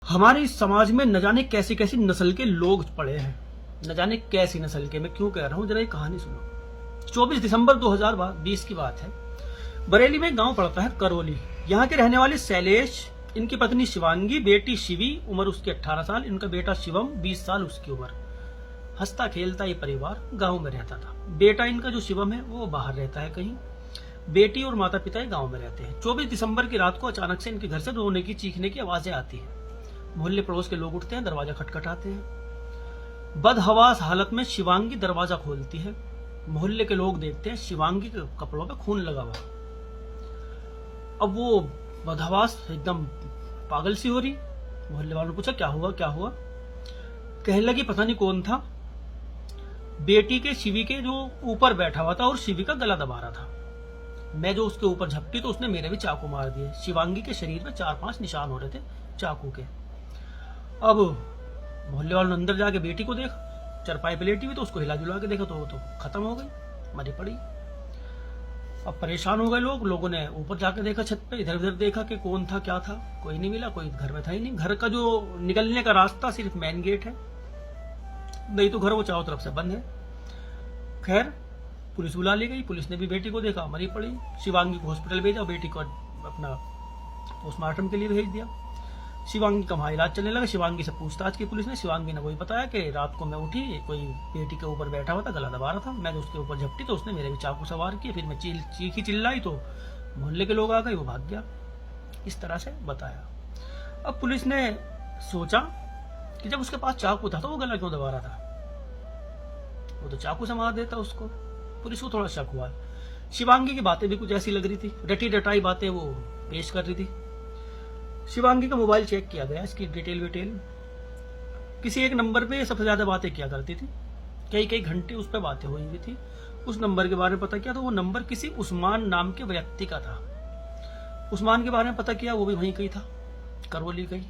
हमारे इस समाज में न जाने कैसी कैसी नस्ल के लोग पड़े हैं, न जाने कैसी नस्ल के। मैं क्यों कह रहा हूं, जरा ये कहानी सुनो। 24 दिसंबर 2020 की बात है। बरेली में एक गांव पड़ता है करौली। यहाँ के रहने वाले शैलेश, इनकी पत्नी शिवांगी, बेटी शिवी, उम्र उसकी 18 साल, इनका बेटा शिवम 20 साल उसकी उम्र। हंसता खेलता ये परिवार गांव में रहता था। बेटा इनका जो शिवम है वो बाहर रहता है कहीं। बेटी और माता पिता गांव में रहते हैं। 24 दिसंबर की रात को अचानक से इनके घर से रोने की, चीखने की आवाजें आती हैं। मोहल्ले पड़ोस के लोग उठते हैं, दरवाजा खटखटाते हैं। बदहवास हालत में शिवांगी दरवाजा खोलती है। मोहल्ले के लोग देखते हैं शिवांगी के कपड़ों पे खून लगा हुआ। अब वो बदहवास एकदम पागल सी हो रही। मोहल्ले वालों ने पूछा क्या हुआ क्या हुआ। कहने लगी पता नहीं कौन था, बेटी के शिवी के जो ऊपर बैठा हुआ था और शिवी का गला दबा रहा था। मैं जो उसके ऊपर झपटी तो उसने मेरे भी चाकू मार दिए। शिवांगी के शरीर में 4-5 निशान हो रहे थे चाकू के। अब मोहल्ले वालों ने अंदर जाके बेटी को देखा, चरपाई पे लेटी हुई, तो उसको हिला जुला के देखा तो वो तो खत्म हो गई, मरी पड़ी। अब परेशान हो गए लोगों ने ऊपर जाकर देखा छत पे, इधर उधर देखा कि कौन था क्या था, कोई नहीं मिला, कोई घर में था ही नहीं। घर का जो निकलने का रास्ता सिर्फ मेन गेट है, नहीं तो घर वो चारों तरफ से बंद है। खैर पुलिस बुला ली गई। पुलिस ने भी बेटी को देखा, मरी पड़ी। शिवांगी को हॉस्पिटल भेजा, बेटी को अपना पोस्टमार्टम के लिए भेज दिया। शिवांगी का वहां इलाज चलने लगा। शिवांगी से पूछताछ की पुलिस ने। शिवांगी ने वही बताया कि रात को मैं उठी, कोई बेटी के ऊपर बैठा हुआ था, गला दबा रहा था, मैं जो उसके ऊपर झपटी तो उसने मेरे भी चाकू सवार किए, फिर मैं चीखी चिल्लाई तो मोहल्ले के लोग आ गए, वो भाग गया। इस तरह से बताया। अब पुलिस ने सोचा कि जब उसके पास चाकू था तो वो गला क्यों दबा रहा था, वो तो चाकू से मार देता उसको। पुलिस को थोड़ा शक हुआ। शिवांगी की बातें भी कुछ ऐसी लग रही थी, रटी रटाई बातें वो पेश कर रही थी। शिवांगी का मोबाइल चेक किया गया, इसकी डिटेल किसी एक नंबर पे सबसे ज्यादा बातें किया करती थी, कई घंटे उस पर बातें हुई हुई थी। उस नंबर के बारे में पता किया तो वो नंबर किसी उस्मान नाम के व्यक्ति का था। उस्मान के बारे में पता किया, वो भी वहीं कहीं था, करौली कहीं।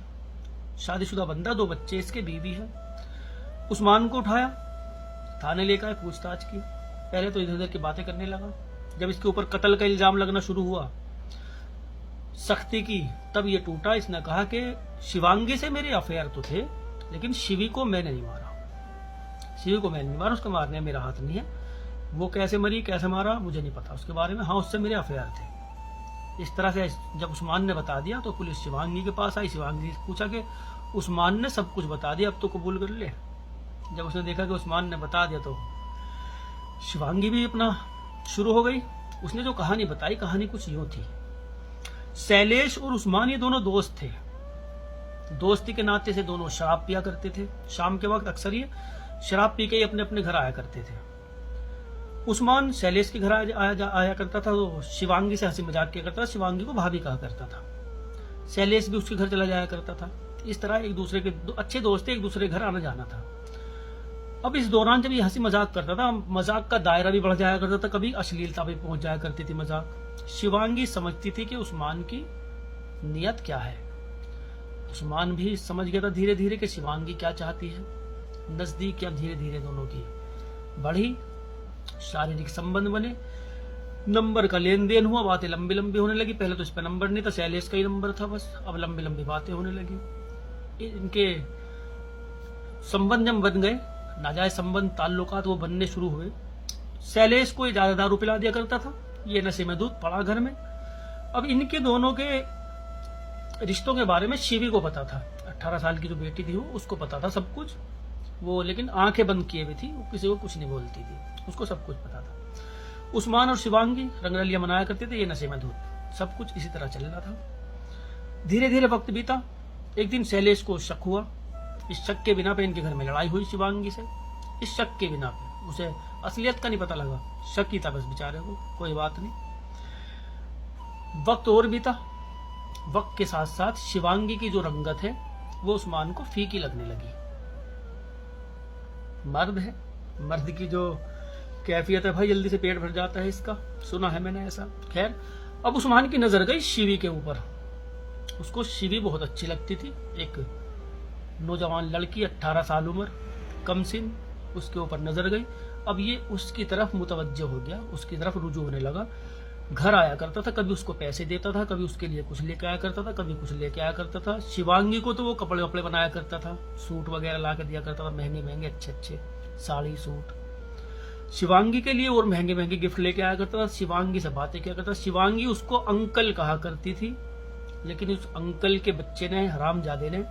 शादीशुदा बंदा, 2 बच्चे इसके, बीवी है। उस्मान को उठाया, थाने लेकर पूछताछ की। पहले तो इधर उधर की बातें करने लगा। जब इसके ऊपर कत्ल का इल्जाम लगना शुरू हुआ, सख्ती की, तब ये टूटा। इसने कहा कि शिवांगी से मेरे अफेयर तो थे, लेकिन शिवी को मैंने नहीं मारा, शिवी को मैंने नहीं मारा, उसको मारने में मेरा हाथ नहीं है। वो कैसे मरी कैसे मारा मुझे नहीं पता उसके बारे में, हाँ उससे मेरे अफेयर थे। इस तरह से जब उस्मान ने बता दिया तो पुलिस शिवांगी के पास आई। शिवांगी से पूछा कि उस्मान ने सब कुछ बता दिया, अब तो कबूल कर ले। जब उसने देखा कि उस्मान ने बता दिया तो शिवांगी भी अपना शुरू हो गई। उसने जो कहानी बताई, कहानी कुछ यूं थी। शैलेश और उस्मान ये दोनों दोस्त थे। दोस्ती के नाते से दोनों शराब पिया करते थे। शाम के वक्त अक्सर ये शराब पी के अपने अपने घर आया करते थे। उस्मान शैलेश के घर आया करता था तो शिवांगी से हंसी मजाक किया करता था, शिवांगी को भाभी कहा करता था। शैलेश भी उसके घर चला जाया करता था। इस तरह एक दूसरे के अच्छे दोस्त थे, एक दूसरे के घर आना जाना था। अब इस दौरान जब ये हंसी मजाक करता था, मजाक का दायरा भी बढ़ जाया करता था, कभी अश्लीलता भी पहुंच जाया करती थी मजाक। शिवांगी समझती थी कि उस्मान की नियत क्या है। उस्मान भी समझ गया था धीरे धीरे कि शिवांगी क्या चाहती है। नजदीक या धीरे धीरे दोनों की बढ़ी, शारीरिक संबंध बने, नंबर का लेन देन हुआ, बातें लंबी लंबी होने लगी। पहले तो इस पर नंबर नहीं था, शैलेश का ही नंबर था बस, अब लंबी लंबी बातें होने लगी। इनके संबंध जब बन गए, नाजायज संबंध ताल्लुकात वो बनने शुरू हुए। शैलेश को ज्यादा दारू पिला दिया करता था, ये नशे में दूध पड़ा घर में। अब इनके दोनों के रिश्तों के बारे में शिवी को पता था। 18 साल की जो बेटी थी वो, उसको पता था सब कुछ। वो लेकिन आंखें बंद किए हुई थी, वो किसी को कुछ नहीं बोलती थी, उसको सब कुछ पता था। उस्मान और शिवांगी रंगरलिया मनाया करते थे, ये नशे में धूत। सब कुछ इसी तरह चल रहा था। धीरे धीरे वक्त बीता। एक दिन शैलेश को शक हुआ। इस शक के बिना पे इनके घर में लड़ाई हुई शिवांगी से। इस शक के बिना पे उसे असलियत का नहीं पता लगा, शक ही था बस बेचारे को, कोई बात नहीं। वक्त और बीता। वक्त के साथ साथ शिवांगी की जो रंगत है वो उस्मान को फीकी लगने लगी। मर्द है, मर्द की जो कैफियत है भाई, जल्दी से पेट भर जाता है इसका, सुना है मैंने ऐसा। खैर अब उस्मान की नजर गई शिवी के ऊपर। उसको शिवी बहुत अच्छी लगती थी। एक नौजवान लड़की, 18 साल उम्र, कमसिन, उसके ऊपर नजर गई। अब ये उसकी तरफ मुतवज्जो हो गया, उसकी तरफ रुजू होने लगा। घर आया करता था, कभी उसको पैसे देता था, कभी उसके लिए कुछ लेके आया करता था, कभी कुछ लेके आया करता था। शिवांगी को तो वो कपड़े वपड़े बनाया करता था, सूट वगैरह ला के दिया करता था, महंगे महंगे अच्छे अच्छे साड़ी सूट। शिवांगी के लिए और महंगे महंगे गिफ्ट लेके आया करता था, शिवांगी से बातें किया करता था। शिवांगी उसको अंकल कहा करती थी, लेकिन उस अंकल के बच्चे ने, हरामजादे ने,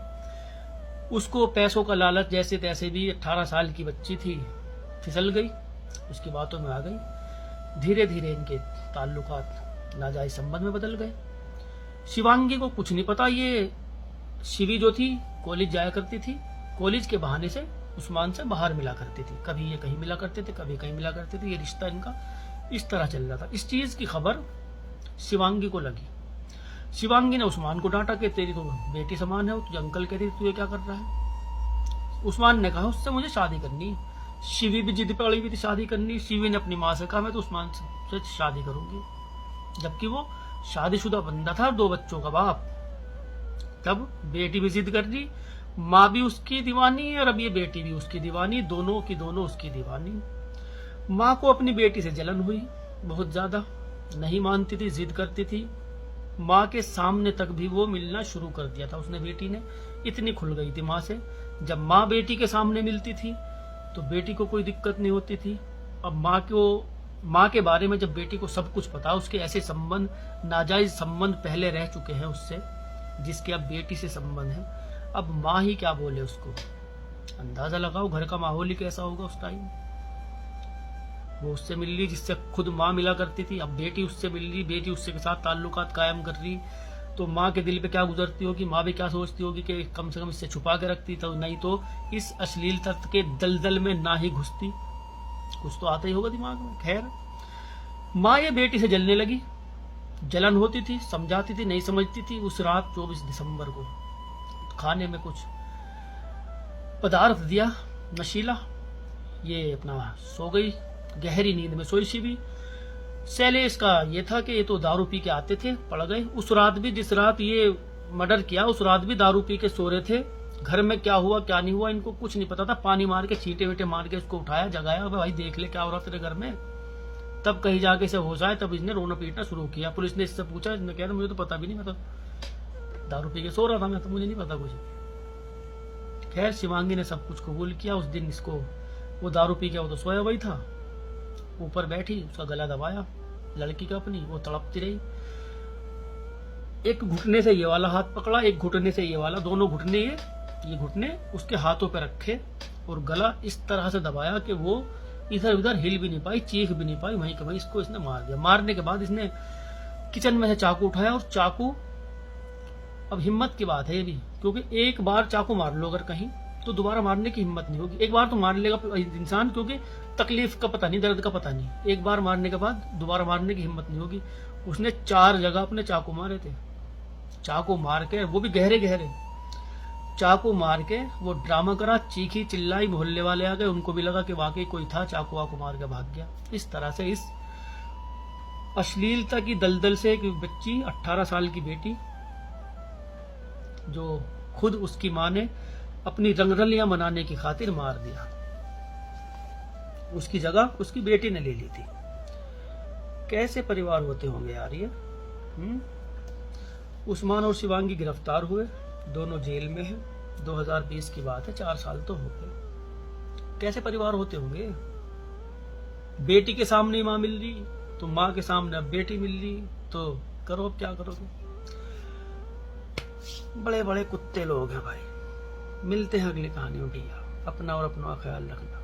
उसको पैसों का लालच जैसे तैसे भी, 18 साल की बच्ची थी, फिसल गई, उसकी बातों में आ गई। धीरे धीरे इनके ताल्लुकात नाजायज संबंध में बदल गए। शिवांगी को कुछ नहीं पता। ये शिवी जो थी कॉलेज जाया करती थी, कॉलेज के बहाने से उस्मान से बाहर मिला करती थी, कभी ये कहीं मिला करते थे, कभी कहीं मिला करते थे। ये रिश्ता इनका इस तरह चल रहा था। इस चीज की खबर शिवांगी को लगी। शिवांगी ने उस्मान को डांटा कि तेरी तो बेटी समान है, तुझे अंकल कहती तू ये क्या कर रहा है। उस्मान ने कहा उससे मुझे शादी करनी है। शिवी भी जिद पड़ी हुई थी शादी करनी। शिवी ने अपनी माँ से कहा मैं तो उस्मान से शादी करूंगी, जबकि वो शादीशुदा बंदा था, 2 बच्चों का बाप। तब बेटी भी जिद कर दी, माँ भी उसकी दीवानी है और अब ये बेटी भी उसकी दीवानी, दोनों की दोनों उसकी दीवानी। माँ को अपनी बेटी से जलन हुई बहुत ज्यादा, नहीं मानती थी, जिद करती थी। माँ के सामने तक भी वो मिलना शुरू कर दिया था उसने, बेटी ने। इतनी खुल गई थी माँ से। जब माँ बेटी के सामने मिलती थी तो बेटी को कोई दिक्कत नहीं होती थी। अब माँ के बारे में जब बेटी को सब कुछ पता, उसके ऐसे संबंध, नाजायज संबंध पहले रह चुके हैं उससे, जिसके अब बेटी से संबंध है, अब माँ ही क्या बोले उसको। अंदाजा लगाओ घर का माहौल ही कैसा होगा उस टाइम। वो उससे मिल रही जिससे खुद माँ मिला करती थी, अब बेटी उससे मिल रही, बेटी उससे के साथ ताल्लुकात कायम कर रही, तो माँ के दिल पे क्या गुजरती होगी, माँ भी क्या सोचती होगी कि कम से कम इससे छुपा के रखती, तो नहीं तो इस अश्लील तत्व के दलदल में ना ही घुसती। कुछ तो आता ही होगा दिमाग में। खैर, माँ ये बेटी से जलने लगी, जलन होती थी, समझाती थी, नहीं समझती थी। उस रात 24 दिसंबर को खाने में कुछ पदार्थ दिया नशीला, ये अपना सो गई, गहरी नींद में सोई शिवी। शैलेश का ये था कि ये तो दारू पी के आते थे, पड़ गए। उस रात भी, जिस रात ये मर्डर किया, उस रात भी दारू पी के सो रहे थे। घर में क्या हुआ क्या नहीं हुआ इनको कुछ नहीं पता था। पानी मार के, छींटे वीटे मार के उसको उठाया, जगाया, भाई देख ले क्या हो रहा तेरे घर में। तब कहीं जाके इसे होश आया, तब इसने रोना पीटना शुरू किया। पुलिस ने इससे पूछा, इसने कहा मुझे तो पता भी नहीं, मैं तो दारू पी के सो रहा था, मैं तो मुझे नहीं पता कुछ। खैर, शिवांगी ने सब कुछ कबूल किया। उस दिन इसको, वो दारू पी के वो तो सोया वही था, ऊपर बैठी, उसका गला दबाया लड़की का अपनी, वो तड़पती रही। एक घुटने से ये वाला हाथ पकड़ा, एक घुटने से ये वाला, दोनों घुटने ये घुटने उसके हाथों पे रखे और गला इस तरह से दबाया कि वो इधर उधर हिल भी नहीं पाई, चीख भी नहीं पाई। वहीं के वहीं इसको इसने मार दिया। मारने के बाद इसने किचन में से चाकू उठाया, और चाकू, अब हिम्मत की बात है ये भी, क्योंकि एक बार चाकू मार लो अगर कहीं तो दोबारा मारने की हिम्मत नहीं होगी। एक बार तो मार लेगा इंसान, क्योंकि तकलीफ का पता नहीं, दर्द का पता नहीं। एक बार मारने के बाद दोबारा मारने की हिम्मत नहीं होगी। उसने 4 जगह अपने चाकू मारे थे। चाकू मार के, वो भी गहरे गहरे चाकू मार के वो ड्रामा करा, चीखी चिल्लाई, मोहल्ले वाले आ गए, उनको भी लगा कि वाकई कोई था, चाकू वाकू मार के भाग गया। इस तरह से इस अश्लीलता की दलदल से एक बच्ची, 18 साल की बेटी, जो खुद उसकी माँ ने अपनी रंगरलियां मनाने की खातिर मार दिया, उसकी जगह उसकी बेटी ने ले ली थी। कैसे परिवार होते होंगे यार ये। उस्मान और शिवांगी गिरफ्तार हुए, दोनों जेल में हैं। 2020 की बात है, 4 साल तो हो गए। कैसे परिवार होते होंगे। बेटी के सामने माँ मिल रही, तो माँ के सामने अब बेटी मिल रही, तो करो अब क्या करोगे। बड़े बड़े कुत्ते लोग हैं भाई। मिलते हैं अगली कहानी में भैया। अपना और अपना ख्याल रखना।